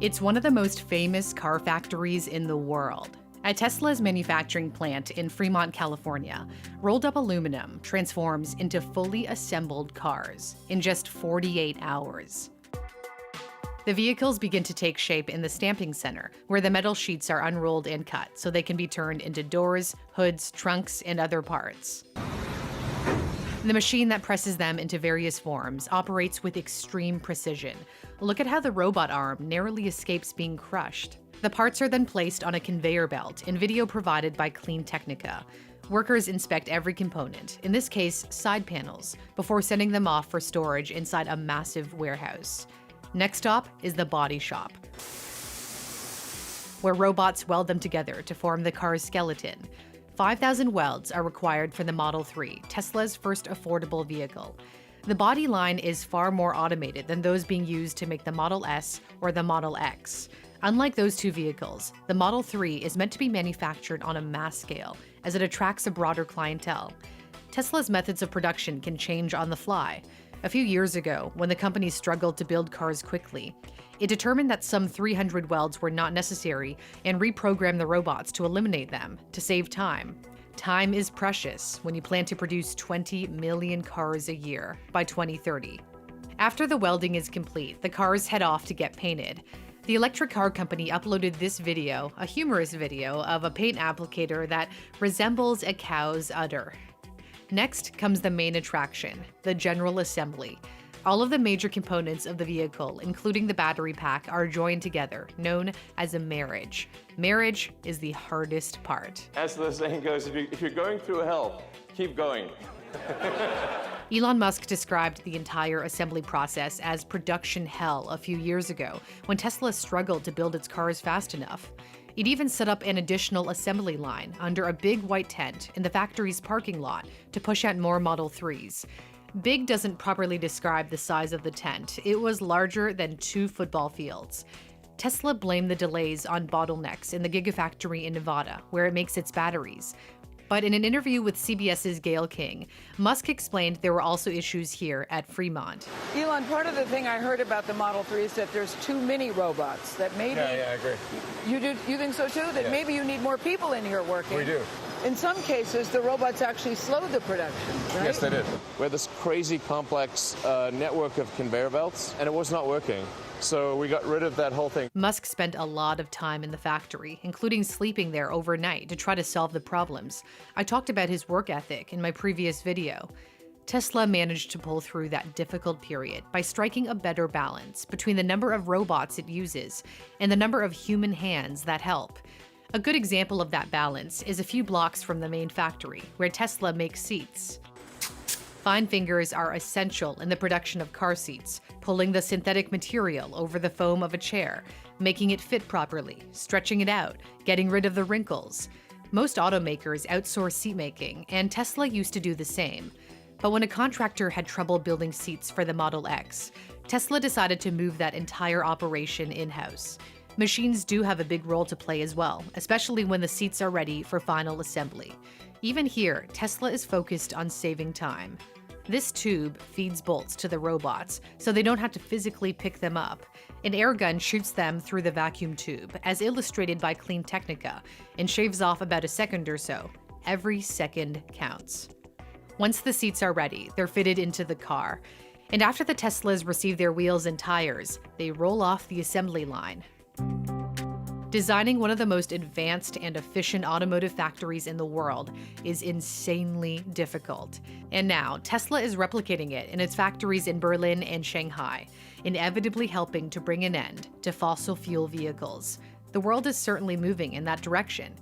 It's one of the most famous car factories in the world. At Tesla's manufacturing plant in Fremont, California, rolled up aluminum transforms into fully assembled cars in just 48 hours. The vehicles begin to take shape in the stamping center, where the metal sheets are unrolled and cut so they can be turned into doors, hoods, trunks, and other parts. The machine that presses them into various forms operates with extreme precision. Look at how the robot arm narrowly escapes being crushed. The parts are then placed on a conveyor belt in video provided by Clean Technica. Workers inspect every component, in this case side panels, before sending them off for storage inside a massive warehouse. Next stop is the body shop, where robots weld them together to form the car's skeleton. 5,000 welds are required for the Model 3, Tesla's first affordable vehicle. The body line is far more automated than those being used to make the Model S or the Model X. Unlike those two vehicles, the Model 3 is meant to be manufactured on a mass scale, as it attracts a broader clientele. Tesla's methods of production can change on the fly. A few years ago, when the company struggled to build cars quickly, it determined that some 300 welds were not necessary and reprogrammed the robots to eliminate them to save time. Time is precious when you plan to produce 20 million cars a year by 2030. After the welding is complete, the cars head off to get painted. The electric car company uploaded this video, a humorous video, of a paint applicator that resembles a cow's udder. Next comes the main attraction, the general assembly. All of the major components of the vehicle, including the battery pack, are joined together, known as a marriage. Marriage is the hardest part. As the saying goes, if you're going through hell, keep going. Elon Musk described the entire assembly process as production hell a few years ago, when Tesla struggled to build its cars fast enough. It even set up an additional assembly line under a big white tent in the factory's parking lot to push out more Model 3s. Big doesn't properly describe the size of the tent. It was larger than 2 football fields. Tesla blamed the delays on bottlenecks in the Gigafactory in Nevada, where it makes its batteries. But in an interview with CBS's Gayle King, Musk explained there were also issues here at Fremont. Elon, part of the thing I heard about the Model 3 is that there's too many robots, that maybe... Yeah, I agree. You think so too? That maybe you need more people in here working? We do. In some cases, the robots actually slowed the production, right? Yes, they did. We had this crazy complex network of conveyor belts, and it was not working. So we got rid of that whole thing. Musk spent a lot of time in the factory, including sleeping there overnight to try to solve the problems. I talked about his work ethic in my previous video. Tesla managed to pull through that difficult period by striking a better balance between the number of robots it uses and the number of human hands that help. A good example of that balance is a few blocks from the main factory, where Tesla makes seats. Fine fingers are essential in the production of car seats, pulling the synthetic material over the foam of a chair, making it fit properly, stretching it out, getting rid of the wrinkles. Most automakers outsource seat making, and Tesla used to do the same. But when a contractor had trouble building seats for the Model X, Tesla decided to move that entire operation in-house. Machines do have a big role to play as well, especially when the seats are ready for final assembly. Even here, Tesla is focused on saving time. This tube feeds bolts to the robots, so they don't have to physically pick them up. An air gun shoots them through the vacuum tube, as illustrated by Clean Technica, and shaves off about a second or so. Every second counts. Once the seats are ready, they're fitted into the car. And after the Teslas receive their wheels and tires, they roll off the assembly line. Designing one of the most advanced and efficient automotive factories in the world is insanely difficult. And now, Tesla is replicating it in its factories in Berlin and Shanghai, inevitably helping to bring an end to fossil fuel vehicles. The world is certainly moving in that direction.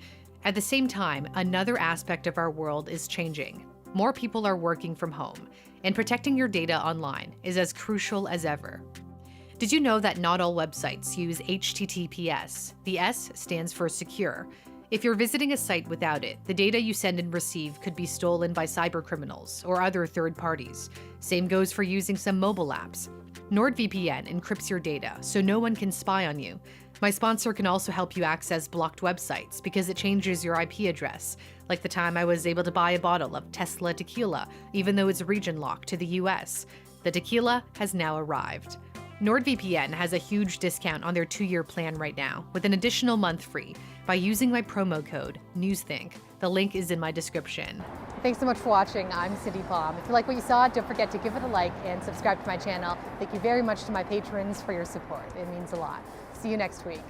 At the same time, another aspect of our world is changing. More people are working from home, and protecting your data online is as crucial as ever. Did you know that not all websites use HTTPS? The S stands for secure. If you're visiting a site without it, the data you send and receive could be stolen by cybercriminals or other third parties. Same goes for using some mobile apps. NordVPN encrypts your data, so no one can spy on you. My sponsor can also help you access blocked websites because it changes your IP address, like the time I was able to buy a bottle of Tesla tequila, even though it's region locked to the US. The tequila has now arrived. NordVPN has a huge discount on their 2-year plan right now, with an additional month free by using my promo code NEWSTHINK. The link is in my description. Thanks so much for watching. I'm Cindy Palm. If you like what you saw, don't forget to give it a like and subscribe to my channel. Thank you very much to my patrons for your support. It means a lot. See you next week.